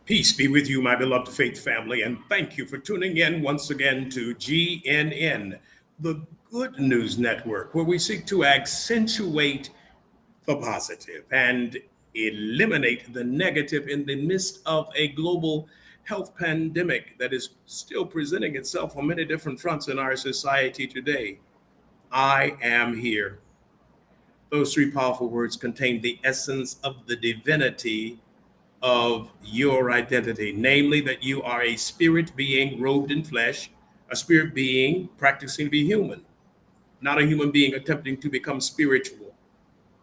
Peace be with you, my beloved faith family, and thank you for tuning in once again to GNN, the Good News Network, where we seek to accentuate the positive and eliminate the negative in the midst of a global health pandemic that is still presenting itself on many different fronts in our society today. I am here. Those three powerful words contain the essence of the divinity of your identity, namely that you are a spirit being robed in flesh, a spirit being practicing to be human, not a human being attempting to become spiritual.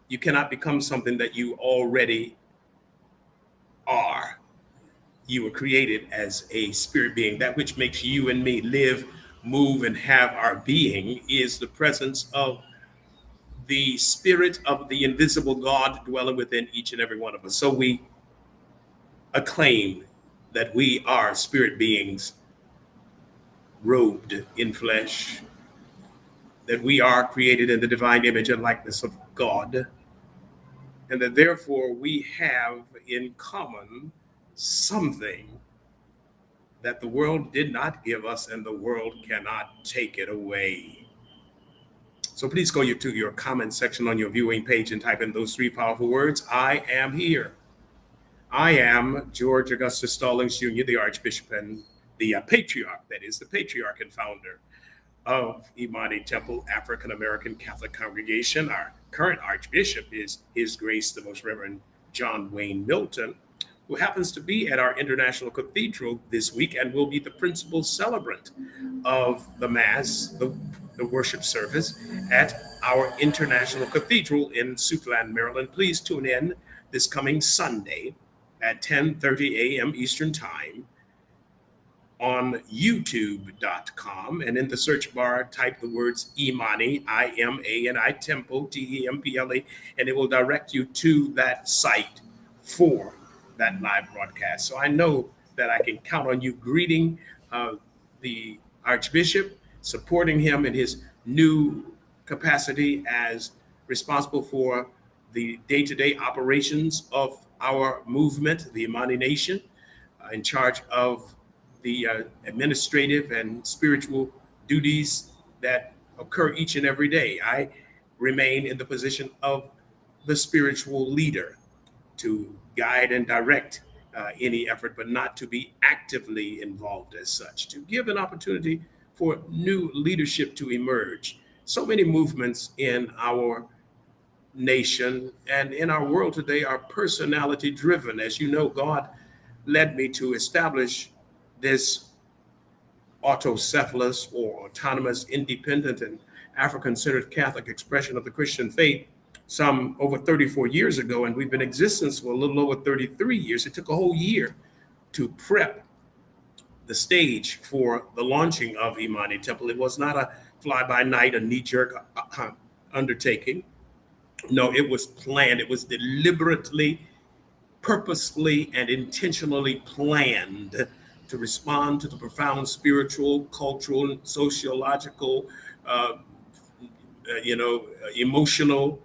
You cannot become something that you already are. You were created as a spirit being. That which makes you and me live, move, and have our being is the presence of the spirit of the invisible God dwelling within each and every one of us. So we acclaim that we are spirit beings robed in flesh, that we are created in the divine image and likeness of God, and that therefore we have in common something that the world did not give us and the world cannot take it away. So please go to your comment section on your viewing page and type in those three powerful words: I am here. I am George Augustus Stallings Jr., the Archbishop and the Patriarch, that is, the Patriarch and founder of Imani Temple African American Catholic Congregation. Our current Archbishop is His Grace the Most Reverend John Wayne Milton, who happens to be at our International Cathedral this week and will be the principal celebrant of the Mass, the worship service at our International Cathedral in Suitland, Maryland. Please tune in this coming Sunday at 10:30 a.m. Eastern Time on youtube.com, and in the search bar type the words Imani, Imani Temple, Temple, and it will direct you to that site for that live broadcast. So I know that I can count on you greeting the Archbishop, supporting him in his new capacity as responsible for the day-to-day operations of our movement, the Imani Nation, in charge of the administrative and spiritual duties that occur each and every day. I remain in the position of the spiritual leader to guide and direct any effort, but not to be actively involved as such, to give an opportunity for new leadership to emerge. So many movements in our nation and in our world today are personality driven. As you know, God led me to establish this autocephalous or autonomous, independent, and African-centered Catholic expression of the Christian faith some over 34 years ago, and we've been in existence for a little over 33 years. It took a whole year to prep the stage for the launching of Imani Temple. It was not a fly-by-night, a knee-jerk undertaking. No, it was planned. It was deliberately, purposefully, and intentionally planned to respond to the profound spiritual, cultural, sociological, emotional,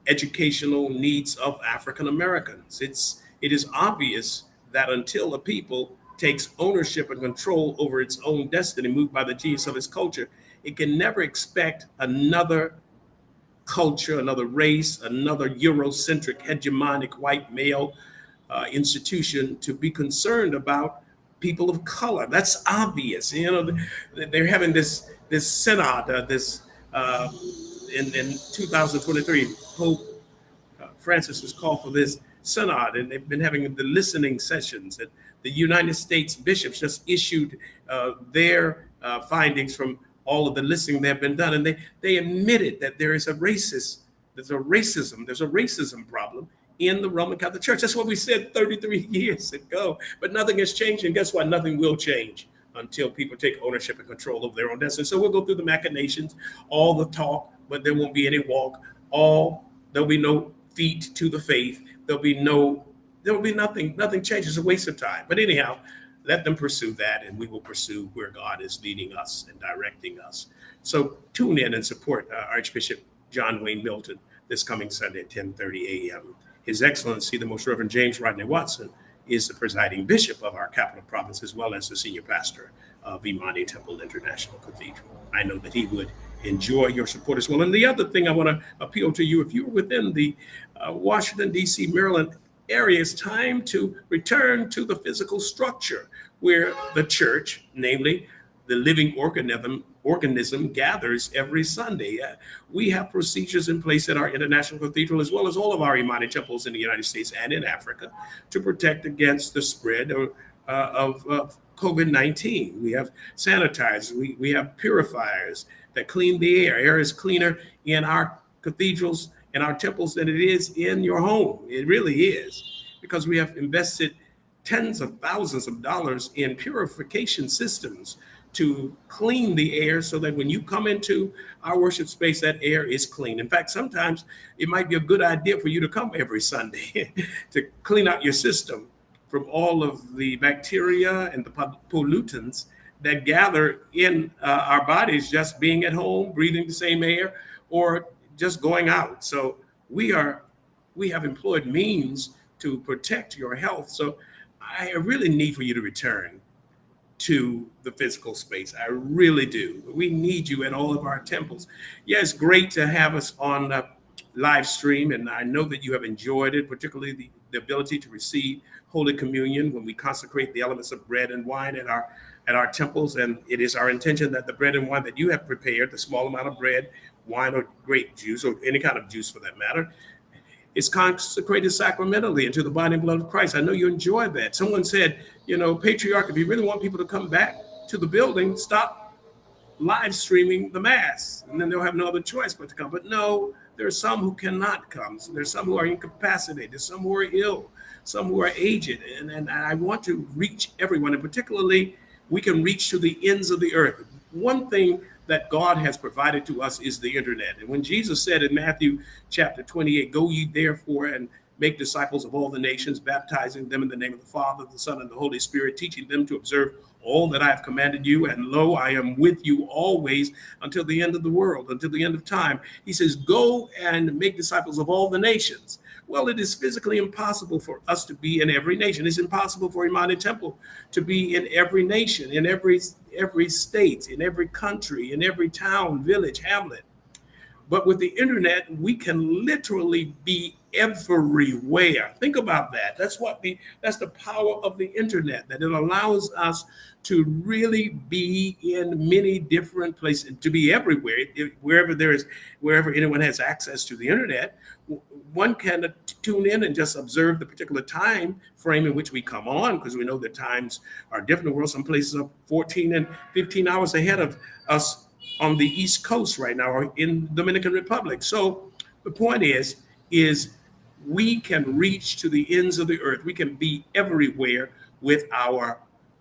educational needs of African Americans. It is obvious that until a people takes ownership and control over its own destiny, moved by the genius of its culture, it can never expect another culture, another race, another Eurocentric, hegemonic white male institution to be concerned about people of color. That's obvious. You know, they're having this synod, in 2023, Pope Francis has called for this synod, and they've been having the listening sessions. And the United States bishops just issued their findings from all of the listening that have been done, and they admitted that there's a racism problem in the Roman Catholic Church. That's what we said 33 years ago, but nothing has changed, and guess what? Nothing will change until people take ownership and control of their own destiny. So we'll go through the machinations, all the talk, but there won't be any walk. There'll be no feet to the faith. There'll be nothing. Nothing changes. It's a waste of time. But anyhow, let them pursue that, and we will pursue where God is leading us and directing us. So tune in and support Archbishop John Wayne Milton this coming Sunday at 10:30 a.m. His Excellency, the Most Reverend James Rodney Watson, is the presiding bishop of our capital province, as well as the senior pastor of Imani Temple International Cathedral. I know that he would enjoy your support as well. And the other thing I want to appeal to you, if you're within the Washington, D.C., Maryland area, it's time to return to the physical structure where the church, namely the living organism gathers every Sunday. We have procedures in place at our International Cathedral, as well as all of our Imani temples in the United States and in Africa, to protect against the spread of COVID-19. We have sanitizers, we have purifiers that clean the air. Air is cleaner in our cathedrals and our temples than it is in your home. It really is, because we have invested tens of thousands of dollars in purification systems to clean the air so that when you come into our worship space, that air is clean. In fact, sometimes it might be a good idea for you to come every Sunday to clean out your system from all of the bacteria and the pollutants that gather in our bodies, just being at home, breathing the same air, or just going out. So we have employed means to protect your health. So I really need for you to return to the physical space. I really do. We need you at all of our temples. Yeah, it's great to have us on live stream, and I know that you have enjoyed it, particularly the ability to receive Holy Communion when we consecrate the elements of bread and wine at our temples. And it is our intention that the bread and wine that you have prepared, the small amount of bread, wine, or grape juice, or any kind of juice for that matter, is consecrated sacramentally into the body and blood of Christ. I know you enjoy that. Someone said, Patriarch, if you really want people to come back to the building, stop live streaming the Mass, and then they'll have no other choice but to come. But no, there are some who cannot come. So there's some who are incapacitated, some who are ill, some who are aged. And I want to reach everyone, and particularly we can reach to the ends of the earth. One thing that God has provided to us is the internet. And when Jesus said in Matthew chapter 28, go ye therefore and make disciples of all the nations, baptizing them in the name of the Father, the Son, and the Holy Spirit, teaching them to observe all that I have commanded you. And lo, I am with you always until the end of the world, until the end of time. He says, go and make disciples of all the nations. Well, it is physically impossible for us to be in every nation. It's impossible for Imani Temple to be in every nation, in every state, in every country, in every town, village, hamlet. But with the internet, we can literally be everywhere. Think about that. That's the power of the internet, that it allows us to really be in many different places, to be everywhere. Wherever anyone has access to the internet, one can tune in and just observe the particular time frame in which we come on, because we know that times are different in the world. Some places are 14 and 15 hours ahead of us on the East Coast right now, or in Dominican Republic. So the point is we can reach to the ends of the earth. We can be everywhere with our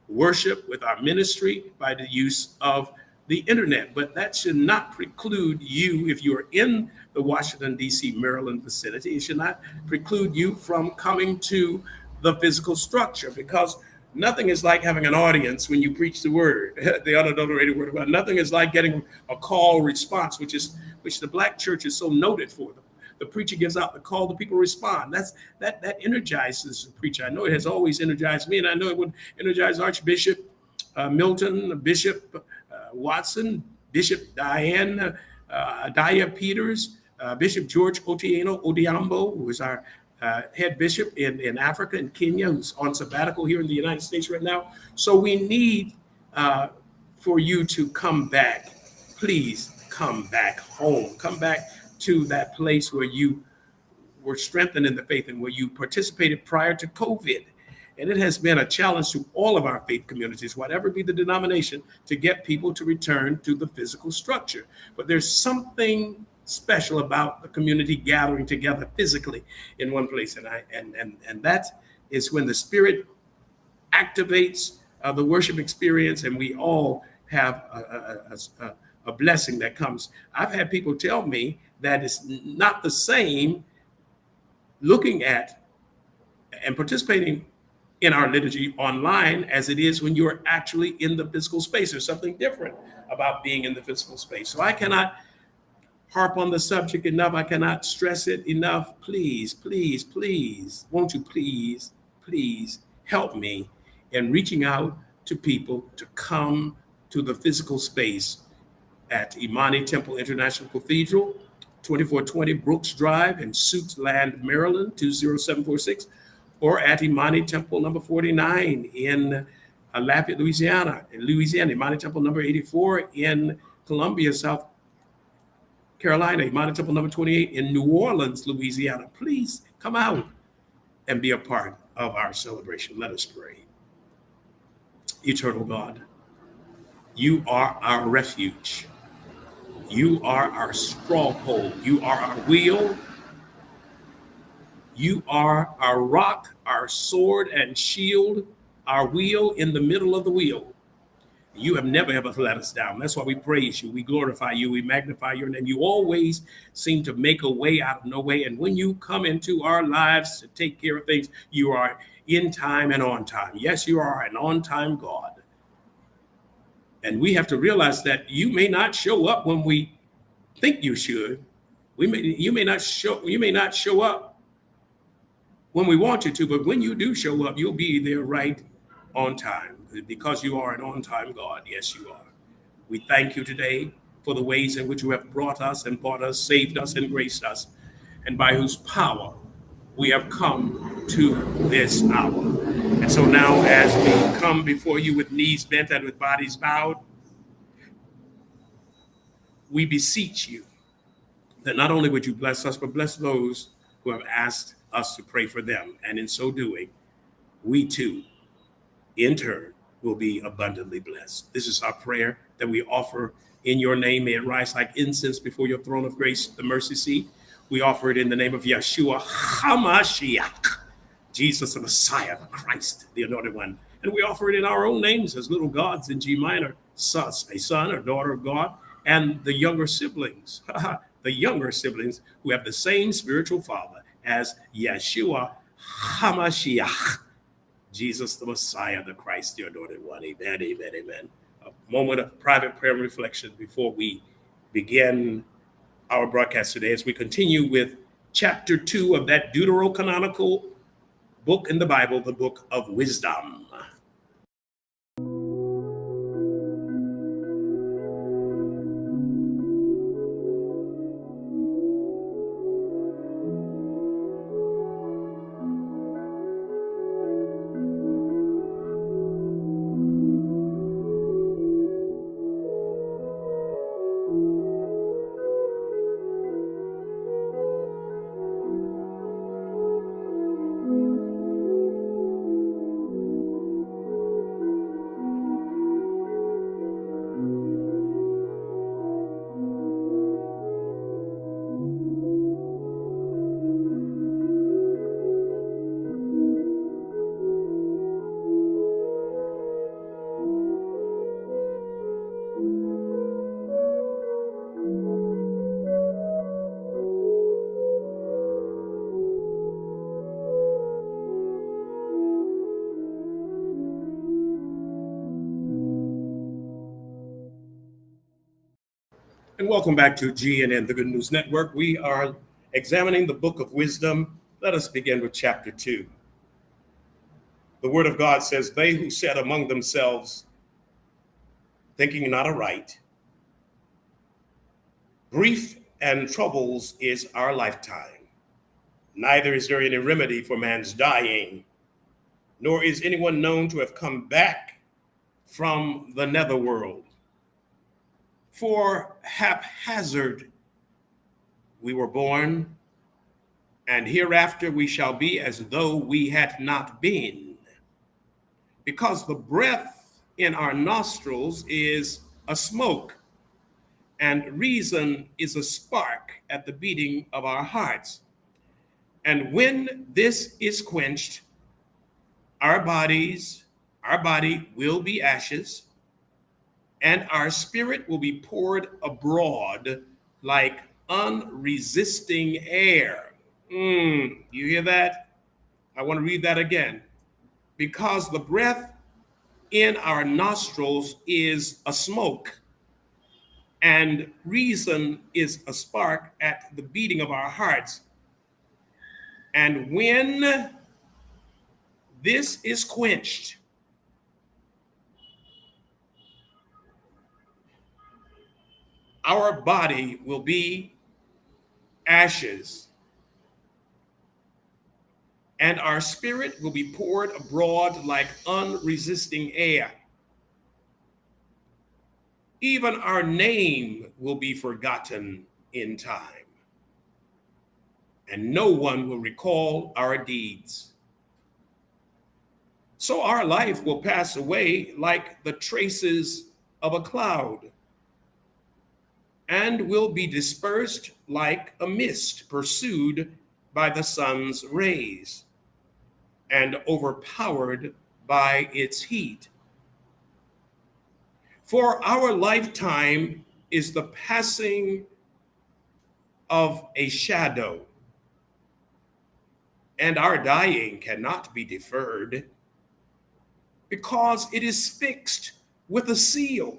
worship, with our ministry, by the use of the internet. But that should not preclude you, if you're in the Washington, D.C., Maryland vicinity, it should not preclude you from coming to the physical structure, because nothing is like having an audience when you preach the word, the unadulterated word of God. Nothing is like getting a call response, which the Black church is so noted for. The preacher gives out the call, the people respond. That energizes the preacher. I know it has always energized me, and I know it would energize Archbishop Milton, Bishop Watson, Bishop Daya Peters, Bishop George Otieno Odiambo, who is our head bishop in Africa and Kenya, who's on sabbatical here in the United States right now. So we need for you to come back. Please come back home. Come back to that place where you were strengthened in the faith and where you participated prior to COVID. And it has been a challenge to all of our faith communities, whatever be the denomination, to get people to return to the physical structure. But there's something special about the community gathering together physically in one place. And that is when the Spirit activates the worship experience, and we all have a blessing that comes. I've had people tell me that it's not the same looking at and participating in our liturgy online as it is when you're actually in the physical space. There's something different about being in the physical space. So I cannot harp on the subject enough. I cannot stress it enough. Please, please, please, won't you please help me in reaching out to people to come to the physical space at Imani Temple International Cathedral, 2420 Brooks Drive in Suitland, Maryland, 20746, or at Imani Temple number 49 in Lafayette, Louisiana, Imani Temple number 84 in Columbia, South Carolina, Imani Temple number 28 in New Orleans, Louisiana. Please come out and be a part of our celebration. Let us pray. Eternal God, you are our refuge. You are our stronghold. You are our wheel. You are our rock, our sword and shield, our wheel in the middle of the wheel. You have never ever let us down. That's why we praise you. We glorify you. We magnify your name. You always seem to make a way out of no way. And when you come into our lives to take care of things, you are in time and on time. Yes, you are an on-time God. And we have to realize that you may not show up when we think you should. You may not show up when we want you to, but when you do show up, you'll be there right on time because you are an on-time God. Yes, you are. We thank you today for the ways in which you have brought us and bought us, saved us, and graced us, and by whose power we have come to this hour. And so now, as we come before you with knees bent and with bodies bowed, we beseech you that not only would you bless us, but bless those who have asked us to pray for them. And in so doing, we too, in turn, will be abundantly blessed. This is our prayer that we offer in your name. May it rise like incense before your throne of grace, the mercy seat. We offer it in the name of Yeshua HaMashiach, Jesus the Messiah, the Christ, the Anointed One. And we offer it in our own names as little gods in G minor, a son or daughter of God, and the younger siblings, who have the same spiritual father as Yeshua HaMashiach, Jesus the Messiah, the Christ, the Anointed One. Amen, amen, amen. A moment of private prayer and reflection before we begin our broadcast today as we continue with chapter 2 of that deuterocanonical book in the Bible, the book of wisdom. And welcome back to GNN, the Good News Network. We are examining the book of wisdom. Let us begin with chapter 2. The word of God says, they who said among themselves, thinking not aright, grief and troubles is our lifetime. Neither is there any remedy for man's dying, nor is anyone known to have come back from the netherworld. For haphazard we were born, and hereafter we shall be as though we had not been. Because the breath in our nostrils is a smoke, and reason is a spark at the beating of our hearts. And when this is quenched, our body will be ashes, and our spirit will be poured abroad like unresisting air. You hear that? I want to read that again. Because the breath in our nostrils is a smoke, and reason is a spark at the beating of our hearts. And when this is quenched, our body will be ashes, and our spirit will be poured abroad like unresisting air. Even our name will be forgotten in time, and no one will recall our deeds. So our life will pass away like the traces of a cloud, and will be dispersed like a mist pursued by the sun's rays and overpowered by its heat. For our lifetime is the passing of a shadow, and our dying cannot be deferred, because it is fixed with a seal,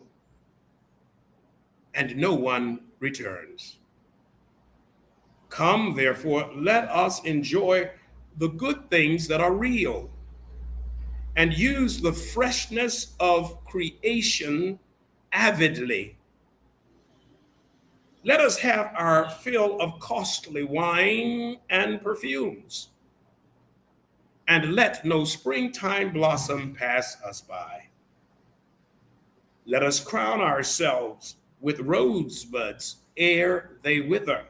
and no one returns. Come, therefore, let us enjoy the good things that are real, and use the freshness of creation avidly. Let us have our fill of costly wine and perfumes, and let no springtime blossom pass us by. Let us crown ourselves with rosebuds ere they wither.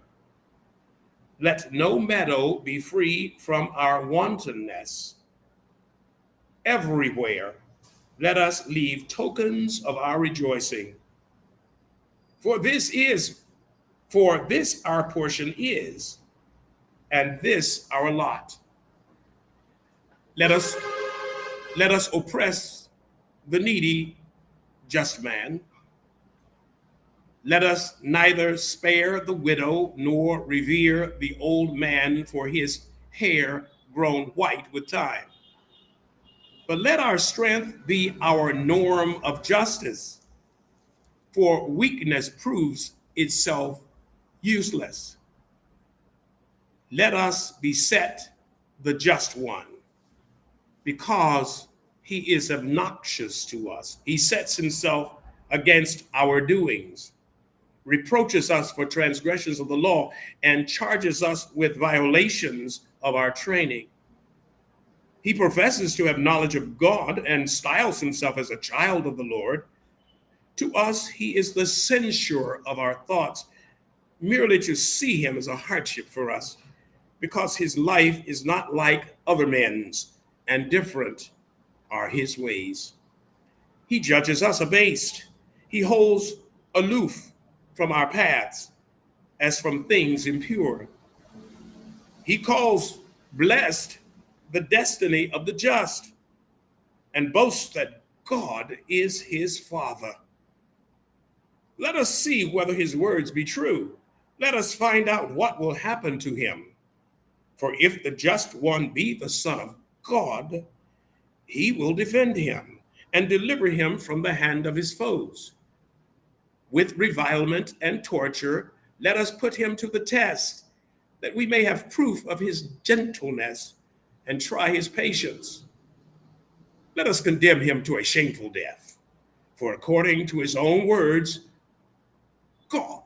Let no meadow be free from our wantonness. Everywhere, let us leave tokens of our rejoicing. For this our portion is, and this our lot. Let us oppress the needy, just man. Let us neither spare the widow nor revere the old man for his hair grown white with time. But let our strength be our norm of justice, for weakness proves itself useless. Let us beset the just one, because he is obnoxious to us. He sets himself against our doings, reproaches us for transgressions of the law, and charges us with violations of our training. He professes to have knowledge of God and styles himself as a child of the Lord. To us, he is the censure of our thoughts. Merely to see him is a hardship for us, because his life is not like other men's, and different are his ways. He judges us abased. He holds aloof from our paths as from things impure. He calls blessed the destiny of the just, and boasts that God is his Father. Let us see whether his words be true. Let us find out what will happen to him. For if the just one be the Son of God, he will defend him and deliver him from the hand of his foes. With revilement and torture, let us put him to the test, that we may have proof of his gentleness and try his patience. Let us condemn him to a shameful death, for according to his own words, God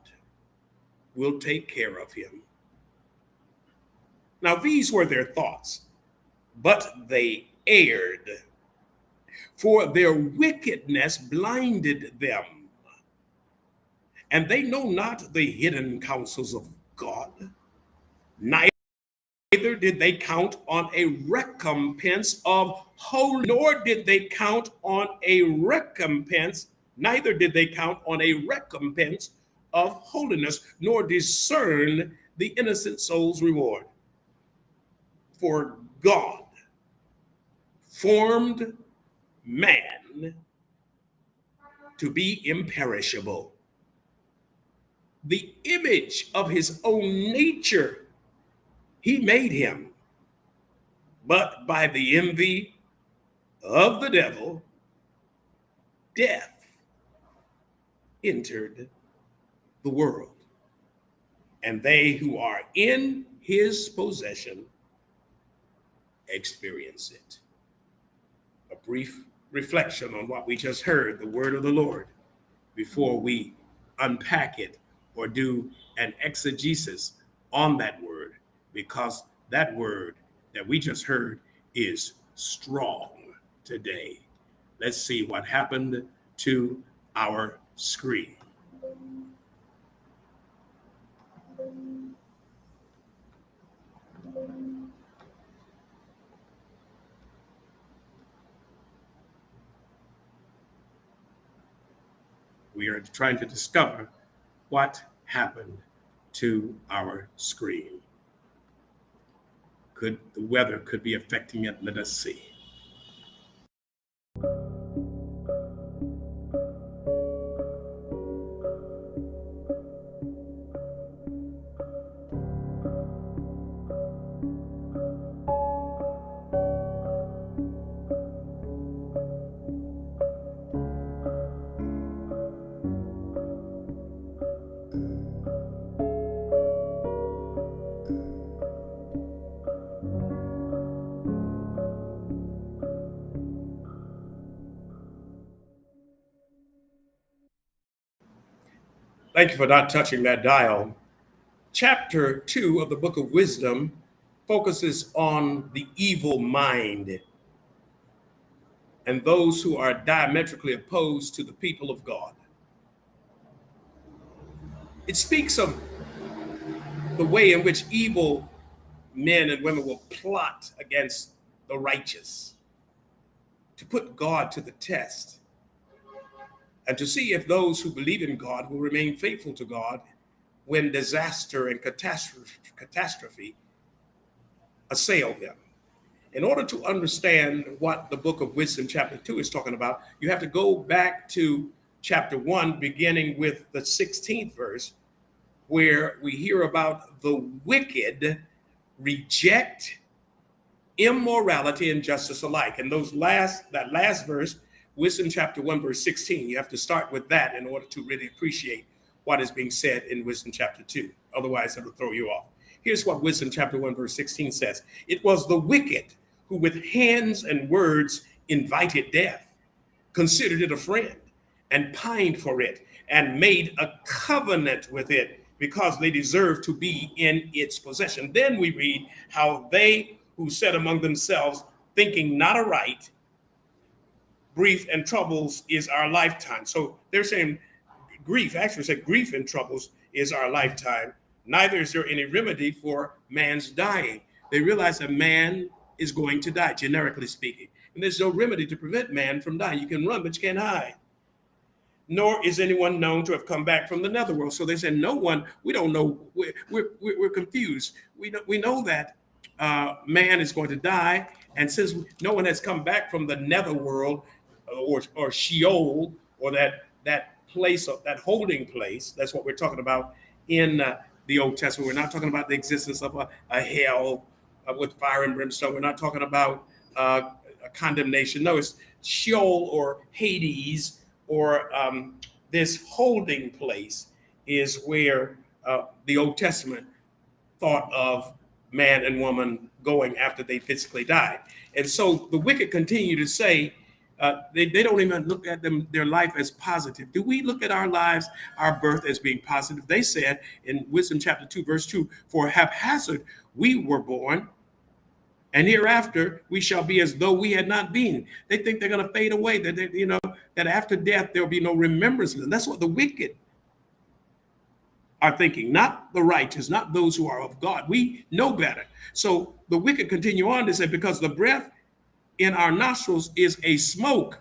will take care of him. Now, these were their thoughts, but they erred, for their wickedness blinded them, and they know not the hidden counsels of God. Neither did they count on a recompense of holiness, nor did they count on a recompense, neither did they count on a recompense of holiness, nor discern the innocent soul's reward. For God formed man to be imperishable, the image of his own nature. He made him, but by the envy of the devil, death entered the world, and they who are in his possession experience it. brief reflection on what we just heard, the word of the Lord, before we unpack it or do an exegesis on that word, because that word that we just heard is strong today. Let's see what happened to our screen. We are trying to discover what happened to our screen. The weather could be affecting it? Let us see. Thank you for not touching that dial. Chapter 2 of the book of Wisdom focuses on the evil mind and those who are diametrically opposed to the people of God. It speaks of the way in which evil men and women will plot against the righteous to put God to the test and to see if those who believe in God will remain faithful to God when disaster and catastrophe assail them. In order to understand what the book of Wisdom, chapter 2, is talking about, you have to go back to chapter 1, beginning with the 16th verse, where we hear about the wicked reject immorality and justice alike. And that last verse, Wisdom chapter 1, verse 16, you have to start with that in order to really appreciate what is being said in Wisdom chapter 2. Otherwise, it'll throw you off. Here's what Wisdom chapter 1, verse 16 says. It was the wicked who with hands and words invited death, considered it a friend, and pined for it, and made a covenant with it because they deserve to be in its possession. Then we read how they who said among themselves, thinking not aright, grief and troubles is our lifetime. So they're saying grief and troubles is our lifetime. Neither is there any remedy for man's dying. They realize that man is going to die, generically speaking. And there's no remedy to prevent man from dying. You can run, but you can't hide. Nor is anyone known to have come back from the netherworld. So they said, no one, we don't know. We're confused. We know that man is going to die. And since no one has come back from the netherworld or Sheol, or that place, of that holding place, that's what we're talking about in the Old Testament. We're not talking about the existence of a hell with fire and brimstone. We're not talking about a condemnation. No, it's Sheol or Hades, or this holding place is where the Old Testament thought of man and woman going after they physically died. And so the wicked continue to say, they don't even look at their life as positive. Do we look at our lives, our birth, as being positive? They said in Wisdom chapter 2, verse 2, for haphazard we were born, and hereafter we shall be as though we had not been. They think they're going to fade away, that after death there'll be no remembrance of them. That's what the wicked are thinking, not the righteous, not those who are of God. We know better. So the wicked continue on to say, because the breath in our nostrils is a smoke.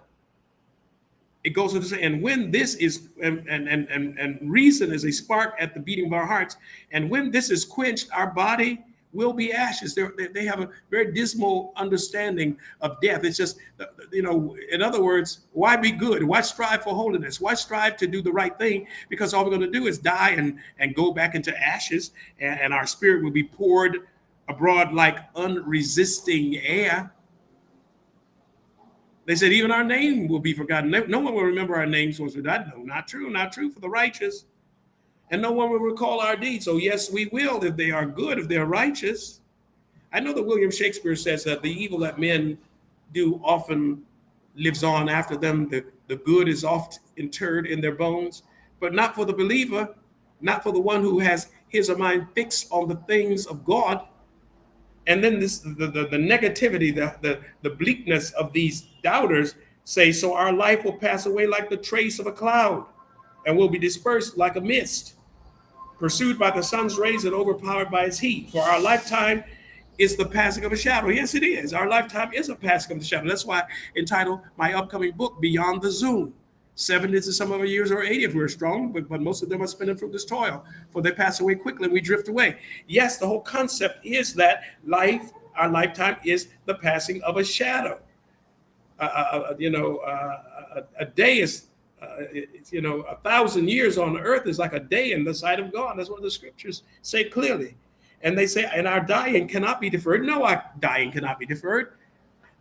It goes on to say, and when this is, and reason is a spark at the beating of our hearts, and when this is quenched, our body will be ashes. They have a very dismal understanding of death. It's just, in other words, why be good? Why strive for holiness? Why strive to do the right thing? Because all we're going to do is die and go back into ashes, and our spirit will be poured abroad like unresisting air. They said even our name will be forgotten. No one will remember our names once we die. No, not true for the righteous. And no one will recall our deeds. So yes, we will if they are good, if they're righteous. I know that William Shakespeare says that the evil that men do often lives on after them. The good is oft interred in their bones, but not for the believer, not for the one who has his or mind fixed on the things of God. And then the negativity, the bleakness of these doubters say, so our life will pass away like the trace of a cloud and will be dispersed like a mist, pursued by the sun's rays and overpowered by its heat. For our lifetime is the passing of a shadow. Yes, it is. Our lifetime is a passing of the shadow. That's why I entitled my upcoming book, Beyond the Zoom. 70 to some of our years, or 80 if we're strong, but most of them are spending fruitless toil, for they pass away quickly and we drift away. Yes, the whole concept is that our lifetime is the passing of a shadow. A day is, 1,000 years on earth is like a day in the sight of God. That's what the scriptures say clearly. And they say, and our dying cannot be deferred. No, our dying cannot be deferred.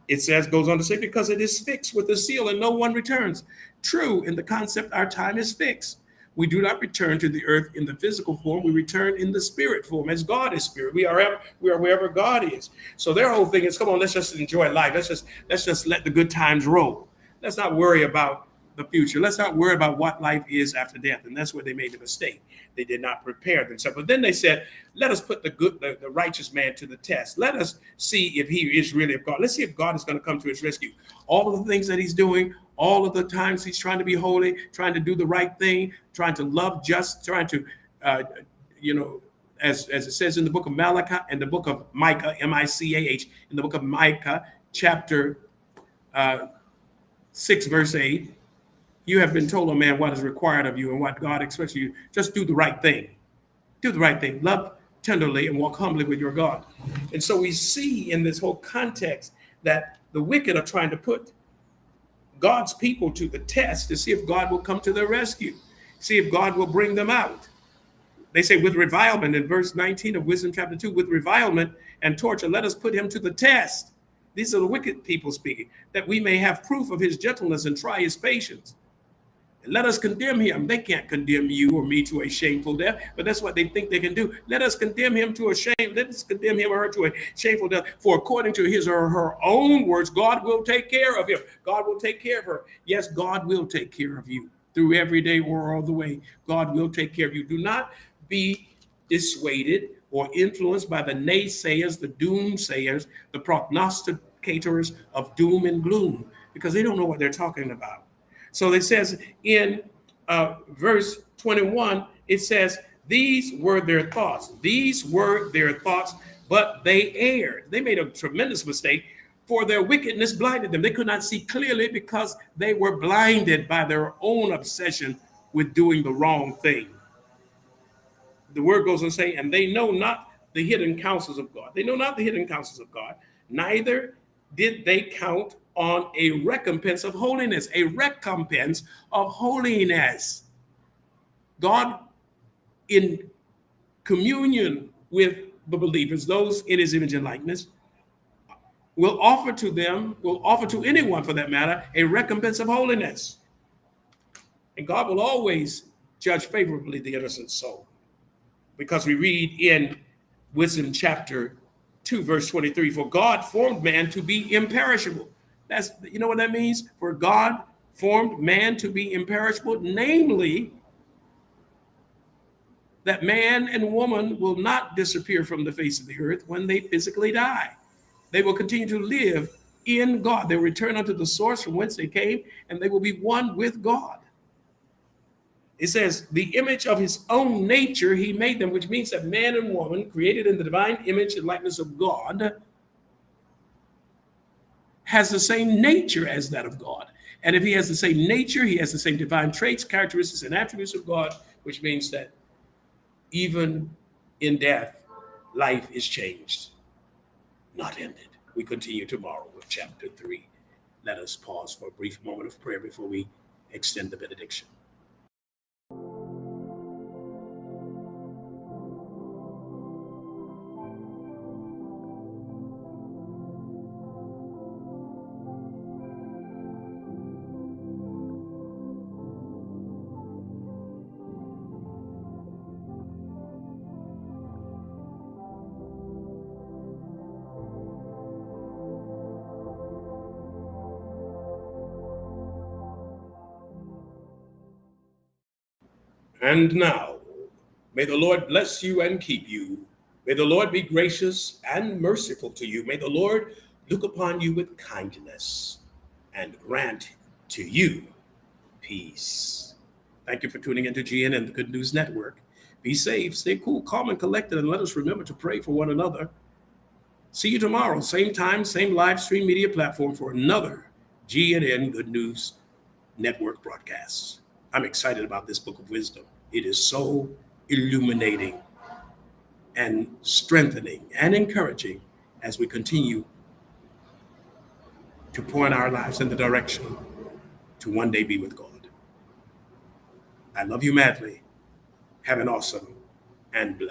It says, goes on to say, because it is fixed with a seal and no one returns. True, in the concept, our time is fixed. We do not return to the earth in the physical form. We return in the spirit form, as God is spirit. We are wherever God is. So their whole thing is, come on, let's just enjoy life. Let's just let the good times roll. Let's not worry about the future. Let's not worry about what life is after death. And that's where they made the mistake. They did not prepare themselves. But then they said, let us put the righteous man to the test. Let us see if he is really of God. Let's see if God is going to come to his rescue. All of the things that he's doing, all of the times he's trying to be holy, trying to do the right thing, trying to love just, trying to, as it says in the book of Malachi and the book of Micah, Micah, in the book of Micah, chapter 6, verse 8, you have been told, oh man, what is required of you and what God expects of you. Just do the right thing. Do the right thing. Love tenderly and walk humbly with your God. And so we see in this whole context that the wicked are trying to put God's people to the test to see if God will come to their rescue, see if God will bring them out. They say with revilement in verse 19 of Wisdom chapter 2, with revilement and torture, let us put him to the test. These are the wicked people speaking, that we may have proof of his gentleness and try his patience. And let us condemn him. They can't condemn you or me to a shameful death, but that's what they think they can do. Let us condemn him to a shame. Let us condemn him or her to a shameful death. For according to his or her own words, God will take care of him. God will take care of her. Yes, God will take care of you through every day or all the way. God will take care of you. Do not be dissuaded or influenced by the naysayers, the doomsayers, the prognosticators of doom and gloom, because they don't know what they're talking about. So it says in verse 21, it says, these were their thoughts. These were their thoughts, but they erred. They made a tremendous mistake, for their wickedness blinded them. They could not see clearly because they were blinded by their own obsession with doing the wrong thing. The word goes on to say, and they know not the hidden counsels of God. They know not the hidden counsels of God, neither did they count on a recompense of holiness, a recompense of holiness. God, in communion with the believers, those in his image and likeness, will offer to anyone for that matter, a recompense of holiness. And God will always judge favorably the innocent soul. Because we read in Wisdom chapter 2, verse 23, for God formed man to be imperishable. That's, you know what that means? For God formed man to be imperishable, namely, that man and woman will not disappear from the face of the earth when they physically die. They will continue to live in God. They'll return unto the source from whence they came, and they will be one with God. It says, the image of his own nature, he made them, which means that man and woman, created in the divine image and likeness of God, has the same nature as that of God. And if he has the same nature, he has the same divine traits, characteristics, and attributes of God, which means that even in death, life is changed, not ended. We continue tomorrow with chapter 3. Let us pause for a brief moment of prayer before we extend the benediction. And now, may the Lord bless you and keep you. May the Lord be gracious and merciful to you. May the Lord look upon you with kindness and grant to you peace. Thank you for tuning into GNN, the Good News Network. Be safe, stay cool, calm, and collected, and let us remember to pray for one another. See you tomorrow, same time, same live stream media platform for another GNN Good News Network broadcast. I'm excited about this book of wisdom. It is so illuminating and strengthening and encouraging as we continue to point our lives in the direction to one day be with God. I love you madly. Have an awesome and blessed